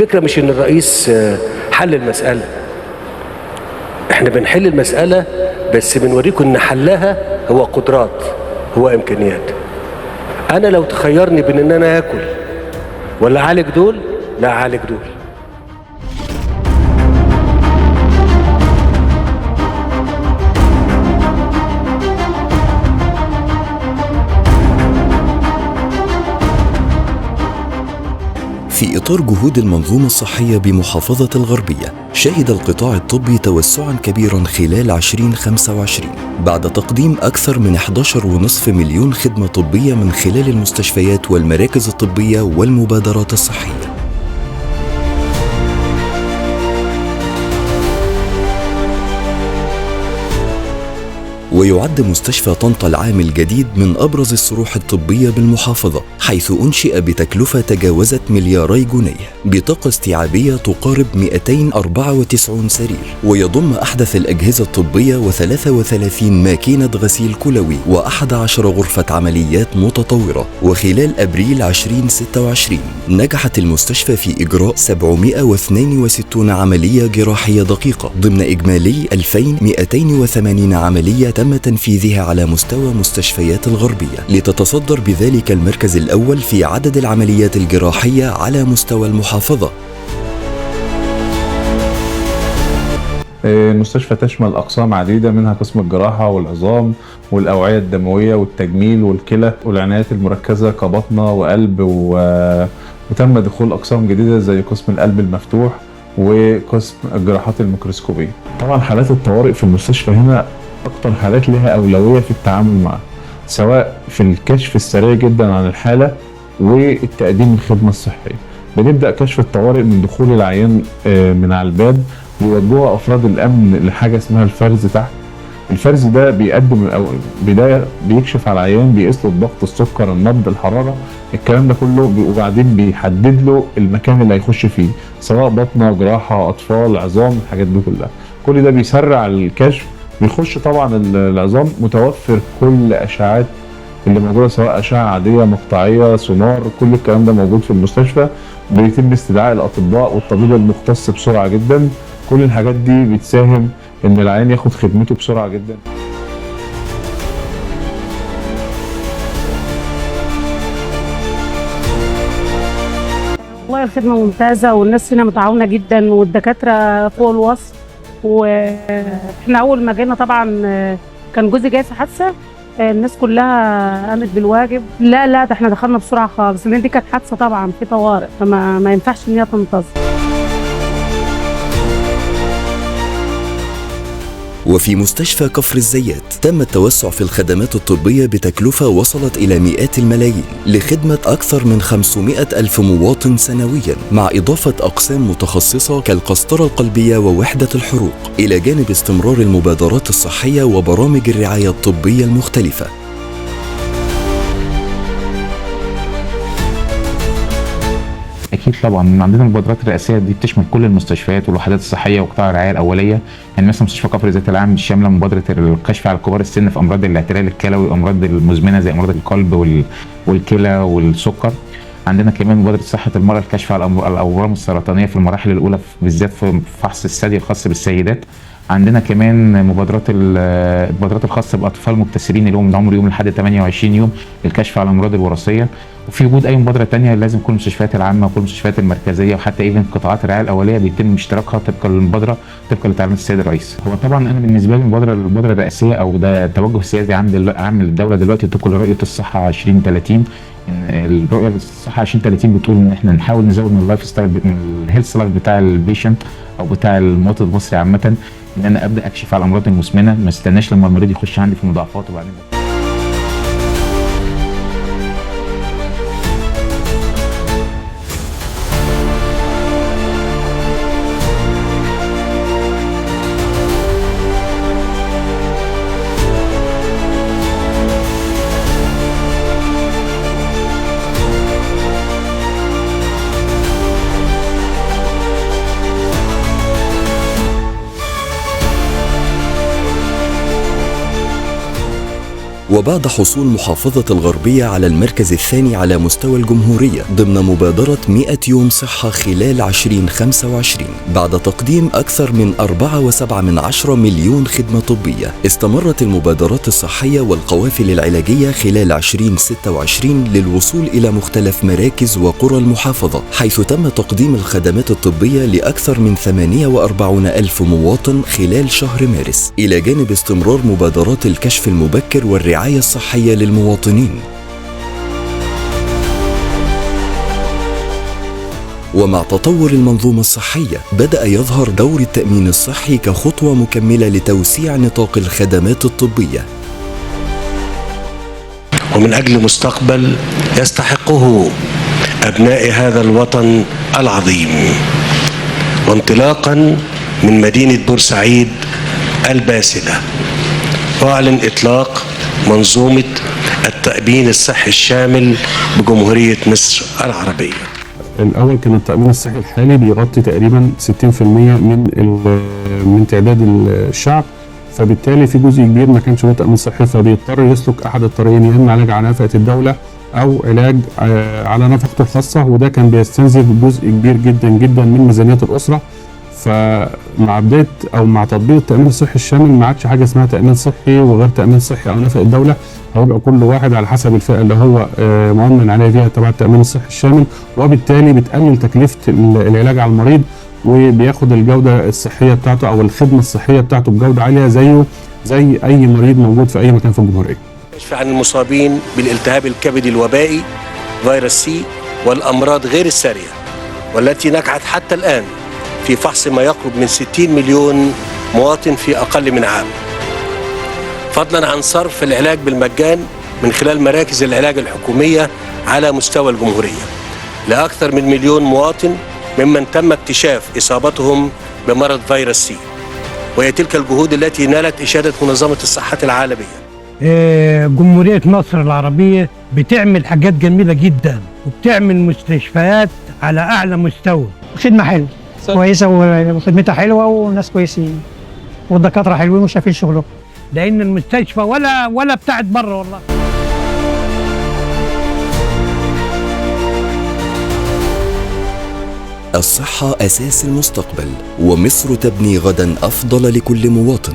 الفكرة مش ان الرئيس حل المسألة، احنا بنحل المسألة بس بنوريكم ان حلها هو قدرات، هو امكانيات. انا لو تخيرني بين ان انا اكل ولا اعالج دول، لا اعالج دول. في إطار جهود المنظومة الصحية بمحافظة الغربية، شهد القطاع الطبي توسعاً كبيراً خلال 2025 بعد تقديم أكثر من 11.5 مليون خدمة طبية من خلال المستشفيات والمراكز الطبية والمبادرات الصحية. ويعد مستشفى طنطا العام الجديد من أبرز الصروح الطبية بالمحافظة، حيث أنشئ بتكلفة تجاوزت 2 مليار جنيه بطاقة استيعابية تقارب 294 سرير، ويضم أحدث الأجهزة الطبية و33 ماكينة غسيل كلوي و11 غرفة عمليات متطورة. وخلال أبريل 2026 نجحت المستشفى في إجراء 762 عملية جراحية دقيقة ضمن إجمالي 2280 عملية تم تنفيذها على مستوى مستشفيات الغربية، لتتصدر بذلك المركز الأول في عدد العمليات الجراحية على مستوى المحافظة. المستشفى تشمل أقسام عديدة، منها قسم الجراحة والعظام والأوعية الدموية والتجميل والكلى والعنايات المركزة كبطنة وقلب وتم دخول أقسام جديدة زي قسم القلب المفتوح وقسم الجراحات الميكروسكوبية. طبعا حالات الطوارئ في المستشفى هنا أكتر حالات لها أولوية في التعامل معها، سواء في الكشف السريع جدا عن الحالة والتقديم الخدمة الصحية. بنبدأ كشف الطوارئ من دخول العيان من على الباب، بيوجهوا أفراد الأمن لحاجة اسمها الفرز تحت. الفرز ده بيقدم بداية بيكشف على العيان، بيقيس له الضغط، السكر، النبض، الحرارة، الكلام ده كله، وبعدين بيحدد له المكان اللي هيخش فيه، سواء بطنة، جراحة، أطفال، عظام، الحاجات دي كلها. كل ده بيسرع الكشف. بيخش طبعا العظام متوفر كل اشعاعات اللي موجوده، سواء اشعه عاديه، مقطعيه، سونار، كل الكلام ده موجود في المستشفى. بيتم استدعاء الاطباء والطبيب المختص بسرعه جدا. كل الحاجات دي بتساهم ان العيان ياخد خدمته بسرعه جدا. والله الخدمه ممتازه والناس هنا متعاونه جدا والدكاتره فوق الوصف. واحنا اول ما جينا طبعا كان جوزي جاي في حادثه، الناس كلها قامت بالواجب. لا ده احنا دخلنا بسرعه خالص، لان دي كانت حادثه طبعا في طوارئ، فما ينفعش ان هي تنتظر. وفي مستشفى كفر الزيات تم التوسع في الخدمات الطبية بتكلفة وصلت إلى مئات الملايين لخدمة أكثر من 500 ألف مواطن سنوياً، مع إضافة أقسام متخصصة كالقسطرة القلبية ووحدة الحروق، إلى جانب استمرار المبادرات الصحية وبرامج الرعاية الطبية المختلفة. اكيد طبعا عندنا المبادرات الرئاسيه دي بتشمل كل المستشفيات والوحدات الصحيه وقطاع الرعايه الاوليه. يعني مثلا مستشفى كفر الزيات العام شامله مبادره الكشف على كبار السن في امراض الاعتلال الكلوي وامراض المزمنه زي امراض القلب والكلى والسكر. عندنا كمان مبادره صحه المراه، الكشف على الاورام السرطانيه في المراحل الاولى، بالذات في فحص الثدي الخاص بالسيدات. عندنا كمان المبادرات الخاصه باطفال مبتسرين اللي هم من عمر يوم لحد 28 يوم، الكشف على الامراض الوراثيه. وفي وجود اي مبادره ثانيه لازم كل المستشفيات العامه وكل المستشفيات المركزيه وحتى ايفن قطاعات الرعايه الاوليه بيتم اشتراكها طبقا للمبادره، طبقا لتعليمات السيد الرئيس. هو طبعا انا بالنسبه لي المبادره الرئاسيه او ده توجه سياسي عام للدوله دلوقتي طبقا لرؤيه الصحه 2030. الرؤيه الصحه 2030 بتقول ان احنا نحاول نزود من اللايف ستايل، من الهيلث لايف بتاع البيشنت او بتاع المواطن المصري عامه، ان انا ابدا اكشف على الامراض المزمنه، ما استناش لما المريض يخش عندي في مضاعفات وبعدين وبعد حصول محافظة الغربية على المركز الثاني على مستوى الجمهورية ضمن مبادرة 100 يوم صحة خلال 2025 بعد تقديم أكثر من 4.7 مليون خدمة طبية، استمرت المبادرات الصحية والقوافل العلاجية خلال 2026 للوصول إلى مختلف مراكز وقرى المحافظة، حيث تم تقديم الخدمات الطبية لأكثر من 48 ألف مواطن خلال شهر مارس، إلى جانب استمرار مبادرات الكشف المبكر والرعاية الصحية للمواطنين. ومع تطور المنظومة الصحية بدأ يظهر دور التأمين الصحي كخطوة مكملة لتوسيع نطاق الخدمات الطبية. ومن أجل مستقبل يستحقه أبناء هذا الوطن العظيم، وانطلاقا من مدينة بورسعيد الباسلة، أعلن إطلاق منظومة التأمين الصحي الشامل بجمهورية مصر العربية. الأول كان التأمين الصحي الحالي بيغطي تقريبا 60% من تعداد الشعب، فبالتالي في جزء كبير ما كانش له تأمين صحي، فبيضطر يسلك أحد الطريقين، يا إما علاج على نفقة الدولة أو علاج على نفقته الخاصة، وده كان بيستنزف جزء كبير جدا جدا من ميزانية الأسرة. فمع بداية أو مع تطبيق التأمين الصحي الشامل ما عادش حاجة اسمها تأمين صحي وغير تأمين صحي أو نفقة الدولة، هيبقى كل واحد على حسب الفئة اللي هو مؤمن عليها فيها تبع التأمين الصحي الشامل، وبالتالي بتقلل تكلفة العلاج على المريض، وبياخد الجودة الصحية بتاعته أو الخدمة الصحية بتاعته بجودة عالية زي أي مريض موجود في أي مكان في الجمهورية. كشف عن المصابين بالالتهاب الكبدي الوبائي فيروس سي والأمراض غير السارية، والتي نجحت حتى الآن في فحص ما يقرب من 60 مليون مواطن في أقل من عام، فضلا عن صرف العلاج بالمجان من خلال مراكز العلاج الحكومية على مستوى الجمهورية لأكثر من 1 مليون مواطن ممن تم اكتشاف إصابتهم بمرض فيروس سي. وهي تلك الجهود التي نالت إشادة منظمة الصحة العالمية. جمهورية مصر العربية بتعمل حاجات جميلة جدا، وبتعمل مستشفيات على أعلى مستوى. خدمة حلوة كويسة وخدمتها حلوة والناس كويسين والدكاترة حلوين وشايفين شغلهم، لأن المستشفى ولا بتاعت بره والله. الصحة أساس المستقبل، ومصر تبني غدا أفضل لكل مواطن.